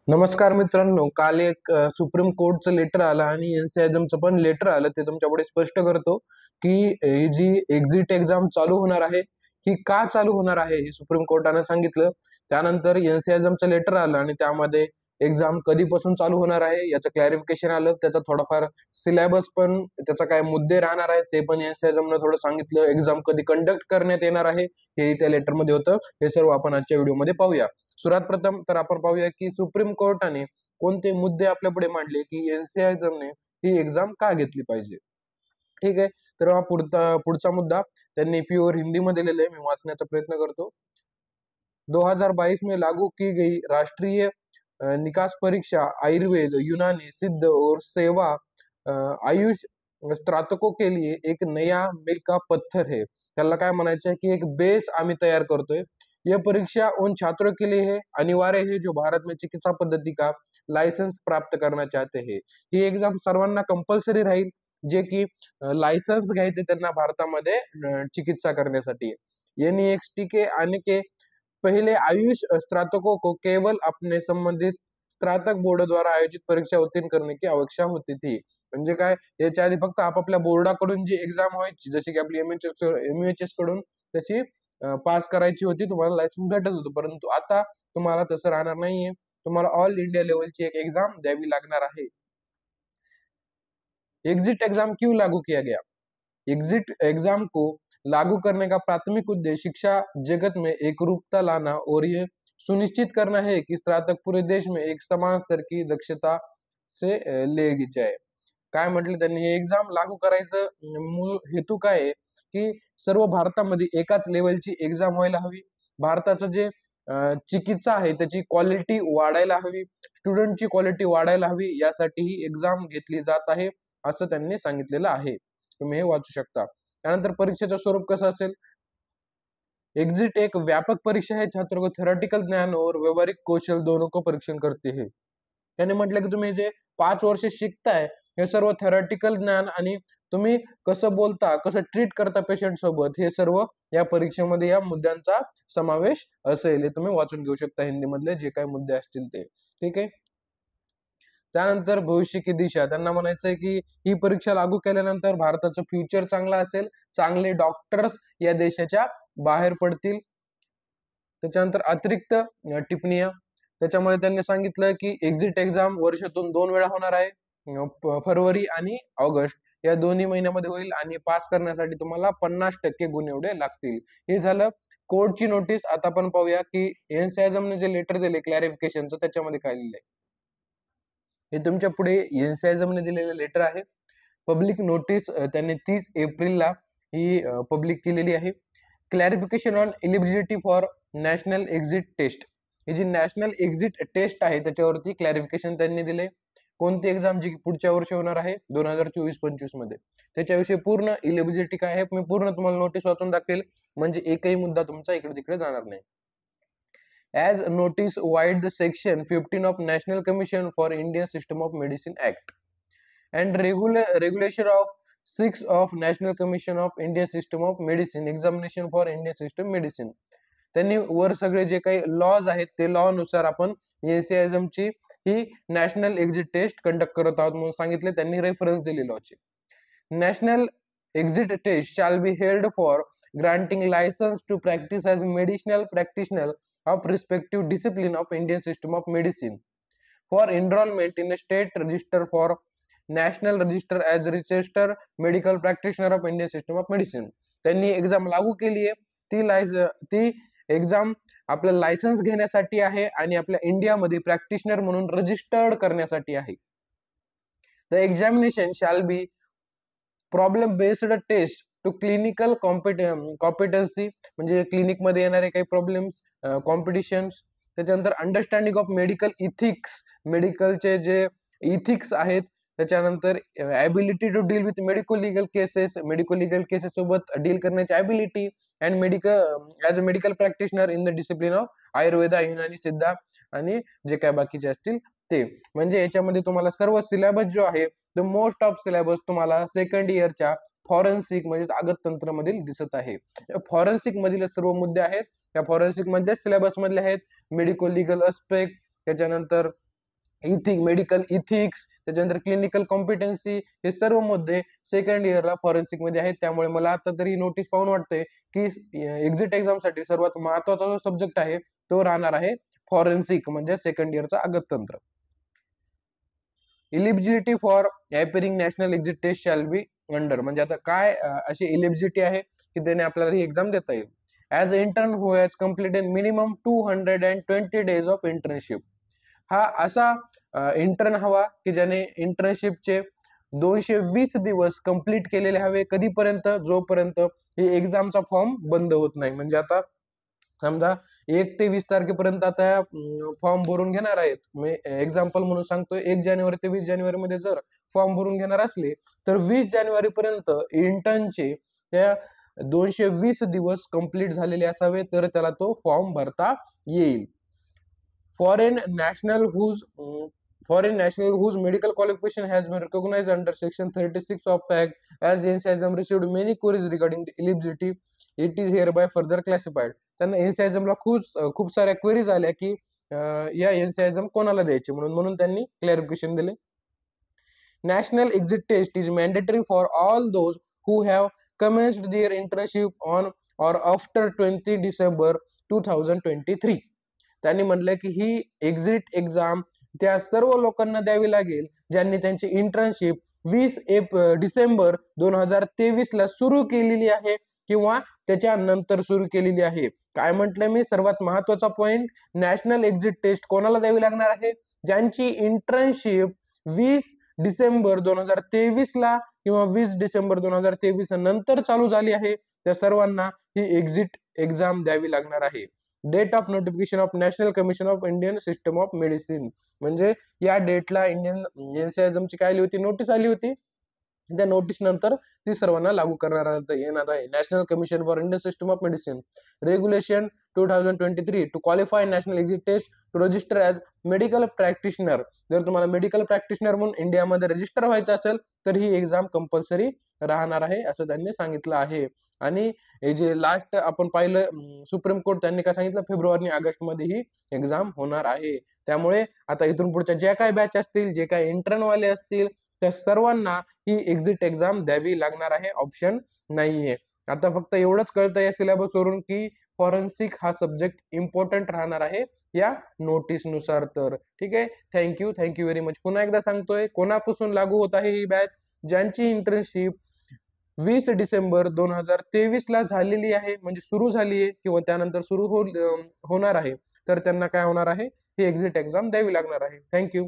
नमस्कार मित्रांनो, काल एक सुप्रीम कोर्टचं लेटर आलं आणि एनसीएझमचं पण लेटर आलं. ते तुमच्यापुढे स्पष्ट करतो की ही जी एक्झिट एक्झाम चालू होणार आहे, ही का चालू होणार आहे हे सुप्रीम कोर्टानं सांगितलं. त्यानंतर एनसीएझमचं लेटर आलं आणि त्यामध्ये एक्झाम कधीपासून चालू होणार आहे याचं क्लॅरिफिकेशन आलं. त्याचा थोडाफार सिलेबस पण, त्याचा काय मुद्दे राहणार आहेत ते पण एनसीएझमनं थोडं सांगितलं. एक्झाम कधी कंडक्ट करण्यात येणार आहे हेही त्या लेटरमध्ये होतं. हे सर्व आपण आजच्या व्हिडिओमध्ये पाहूया. सर्वात प्रथम तर आपण पाहूया की सुप्रीम कोर्टाने कोणते मुद्दे आपल्या पुढे मांडले की एनसीएझमने ही एक्झाम का घेतली पाहिजे. ठीक आहे, तर हा पुढचा मुद्दा त्यांनी प्युअर हिंदी मध्ये लिहिलंय. मी वाचण्याचा प्रयत्न करतो. 2022 में लागू की गई राष्ट्रीय निकास परीक्षा आयुर्वेद, यूनानी, सिद्ध और सेवा आयुष स्नातकों के लिए एक नया मील का पत्थर है. त्याला काय म्हणायचं आहे की एक बेस आम्ही तयार करतोय. यह परीक्षा उन छात्रों के लिए है, अनिवार्य है जो भारत में चिकित्सा पद्धति का लायसन्स प्राप्त करना चाहते हैं. ही एक्झाम सर्वांना कंपल्सरी राहील जे की लायसन्स घ्यायचे त्यांना भारतामध्ये चिकित्सा करण्यासाठी. एनईएक्सटी के आने के पहले आयुष स्नातकों को केवल अपने संबंधित स्नातक बोर्ड द्वारा आयोजित परीक्षा उत्तीर्ण करने की आवश्यकता होती थी. म्हणजे काय, याच्या आधी फक्त आपापल्या बोर्डाकडून जी एक्झाम व्हायची, जशी की आपली एमयूएचएस कडून तशी पास करायची होती, तुम्हाला लायसन्स भेटत होतं. परंतु आता तुम्हाला तसं राहणार नाहीये. तुम्हाला ऑल इंडिया लेवलची एक एक्झाम द्यावी लागणार आहे. एग्जिट एग्जाम क्यों लागू किया गया? एग्जिट एग्जाम को लागू करने का प्राथमिक उद्देश्य शिक्षा जगत में एकरूपता लाना और ये सुनिश्चित करना है कि स्नातक पूरे देश में एक समान स्तर की दक्षता से ले जाए. काय म्हटलं त्यांनी, हे एक्झाम लागू करायचं मूळ हेतू काय आहे की सर्व भारतामध्ये एकाच लेवलची एक्झाम व्हायला हवी. भारताचं जे चिकित्सा आहे त्याची क्वालिटी वाढायला हवी, स्टुडंटची क्वालिटी वाढायला हवी, यासाठी ही एक्झाम घेतली जात आहे असं त्यांनी सांगितलेलं आहे. तुम्ही हे वाचू शकता. त्यानंतर परीक्षेचं स्वरूप कसं असेल. एग्जिट एक व्यापक परीक्षा है, छात्रों को थ्योरेटिकल ज्ञान और व्यवहारिक कौशल दोनों को परीक्षण करते हैं. त्याने म्हटलं की तुम्ही जे 5 वर्ष शिकताय हे सर्व थेरॉटिकल ज्ञान आणि तुम्ही कसं बोलता, कसं ट्रीट करता पेशंट सोबत, हे सर्व या परीक्षेमध्ये या मुद्द्यांचा समावेश असेल. हे तुम्ही वाचून घेऊ शकता हिंदी मधले जे काही मुद्दे असतील ते. ठीक आहे. त्यानंतर भविष्य की दिशा, त्यांना म्हणायचं आहे की ही परीक्षा लागू केल्यानंतर भारताचं फ्युचर चांगलं असेल, चांगले डॉक्टर्स या देशाच्या बाहेर पडतील. त्याच्यानंतर अतिरिक्त टिप्पणीया, त्याच्यामध्ये त्यांनी सांगितलं की एक्झिट एक्झाम वर्षातून 2 वेळा होणार आहे. फरवरी आणि ऑगस्ट या दोन्ही महिन्यामध्ये होईल आणि पास करण्यासाठी तुम्हाला 50% गुण एवढे लागतील. हे झालं कोर्टची नोटीस. आता आपण पाहूया की एनसीएझमने जे लेटर दिले क्लॅरिफिकेशनचं त्याच्यामध्ये काय लिहिलंय. हे तुमच्या पुढे एनसीएझमने दिलेलं लेटर आहे. पब्लिक नोटीस त्यांनी 30 एप्रिलला ही पब्लिक केलेली आहे. Clarification on eligibility for national exit test. ही जी नॅशनल एक्झिट टेस्ट आहे त्याच्यावरती क्लॅरिफिकेशन त्यांनी दिले. कोणती एक्झाम जी पुढच्या वर्षी होणार आहे 2024-25 मध्ये, त्याच्याविषयी पूर्ण एलिजिबिलिटी काय आहे मी पूर्ण तुम्हाला नोटीस वाचून दाखवेल, म्हणजे एकही मुद्दा तुमचा इकडे तिकडे जाणार नाही. As notice wide the section 15 of National Commission for Indian System of Medicine Act and regulation of 6 of National Commission of Indian System of Medicine Examination for Indian System Medicine. त्यांनी वर सगळे जे काही लॉज आहेत ते law नुसार आपण NCISM ची ही नॅशनल एक्झिट टेस्ट कंडक्ट करत आहोत म्हणून सांगितले. त्यांनी रेफरन्स दिले लॉचे. National exit test shall be held for granting license to practice as medicinal practitioner of respective discipline of Indian system of medicine for enrollment in a state register for national register as registered medical practitioner of Indian system of medicine. त्यांनी exam लागू केली आहे. ती exam आपलं licence घेण्यासाठी आहे आणि आपल्या इंडियामध्ये प्रॅक्टिशनर म्हणून रजिस्टर्ड करण्यासाठी आहे. The examination shall be problem based test to clinical competency, म्हणजे क्लिनिक मध्ये येणारे काही प्रॉब्लेम्स, कॉम्पिटिशन्स. त्याच्यानंतर अंडरस्टँडिंग ऑफ मेडिकल इथिक्स, मेडिकलचे जे इथिक्स आहेत. त्याच्यानंतर ability to deal with medico legal cases सोबत डील करण्याची ability and as a medical practitioner in the discipline of Ayurveda, Unani, Siddha आणि जे काय बाकीचे असतील ते. म्हणजे याच्यामध्ये तुम्हाला सर्व सिलेबस जो आहे द मोस्ट ऑफ सिलेबस तुम्हाला सेकंड इयरच्या फॉरेन्सिक म्हणजे आगत तंत्र मधील दिसत आहे. फॉरेन्सिक मधील सर्व मुद्दे आहेत त्या फॉरेन्सिक मध्ये सिलेबस मधले आहेत. मेडिको लिगल अस्पेक्ट, त्याच्यानंतर मेडिकल इथिक्स, त्याच्यानंतर क्लिनिकल कॉम्पिटन्सी, हे सर्व मुद्दे सेकंड इयरला फॉरेन्सिक मध्ये आहेत. त्यामुळे मला आता तरी नोटीस पाहून वाटतंय की एक्झिट एक्झाम साठी सर्वात महत्वाचा जो सब्जेक्ट आहे तो राहणार आहे फॉरेन्सिक, म्हणजे सेकंड इयरचा अगततंत्र. Eligibility for appearing national exit test shall be under, म्हणजे आता काय अशी इलिजिबिलिटी आहे की त्याने आपल्याला ही एक्झाम देता येईल. As intern who has completed minimum 220 days of internship. हा असा इंटर्न हवा की ज्याने इंटर्नशिपचे 220 दिवस कंप्लीट केलेले हवे. कधीपर्यंत? जोपर्यंत ही एक्झामचा फॉर्म बंद होत नाही. म्हणजे आता समजा 1 ते 20 तारखेपर्यंत आता फॉर्म भरून घेणार आहेत. मी एक्झाम्पल म्हणून सांगतोय, 1 जानेवारी ते 20 जानेवारी मध्ये जर फॉर्म भरून घेणार असले तर 20 जानेवारी पर्यंत इंटर्नचे त्या 220 दिवस कंप्लीट झालेले असावे, तर त्याला तो फॉर्म भरता येईल. Foreign national whose medical qualification has been recognized under Section 36 of Act, as NCISM received many queries regarding the eligibility, it is hereby further classified. त्यांना NCISM ला खूप साऱ्या क्वेरीज आल्या की या NCISM कोणाला द्यायचे म्हणून त्यांनी क्लॅरिफिकेशन दिले. National exit test is mandatory for all those who have commenced their internship on or after 20 December 2023. त्यांनी म्हटलं की ही एक्झिट एक्झाम त्या सर्व लोकांना द्यावी लागेल ज्यांनी त्यांची इंटर्नशिप 20 डिसेंबर 2023 ला सुरू केलेली आहे किंवा त्याच्या नंतर सुरू केलेली आहे. काय म्हटलं मी, सर्वात महत्वाचा पॉइंट, नॅशनल एक्झिट टेस्ट कोणाला द्यावी लागणार आहे? ज्यांची इंटर्नशिप 20 डिसेंबर 2023 ला किंवा 20 डिसेंबर 2023 नंतर चालू झाली आहे, त्या सर्वांना ही एक्झिट एक्झाम द्यावी लागणार आहे. Date of notification of national commission of Indian system of medicine, म्हणजे या डेटला इंडियन NCISM ची काय आली होती, नोटीस आली होती. त्या नोटीस नंतर ती सर्वांना लागू करण्यात येणार आहे. National commission for Indian system of medicine regulation 2023 to qualify national exit test to register as medical practitioner. जर तुम्हाला मेडिकल प्रॅक्टिशनर म्हणून इंडियामध्ये रजिस्टर व्हायचं असेल तर ही एक्झाम कंपल्सरी राहणार आहे असं त्यांनी सांगितलं आहे. आणि हे जे लास्ट आपण पाहिलं सुप्रीम कोर्ट, त्यांनी काय सांगितलं, फेब्रुवारी ऑगस्ट मध्ये ही एक्झाम होणार आहे. त्यामुळे आता इथून पुढच्या ज्या काय बॅच असतील, जे काय इंटर्न वाले असतील, त्या सर्वांना ही एक्झिट एक्झाम द्यावी लागणार आहे, ऑप्शन नाहीये. आता फक्त एवढंच कळतं या सिलेबस वरून की फॉरेन्सिक हा सब्जेक्ट इम्पॉर्टंट राहणार आहे या नोटीस नुसार. तर ठीक आहे, थँक्यू व्हेरी मच. पुन्हा एकदा सांगतोय, कोणापासून लागू होत आहे ही बॅच? ज्यांची इंटर्नशिप 20 डिसेंबर 2023 ला झालेली आहे, म्हणजे सुरू झाली आहे किंवा त्यानंतर सुरू होणार आहे, तर त्यांना काय होणार आहे, ही एक्झिट एक्झाम द्यावी लागणार आहे. थँक्यू.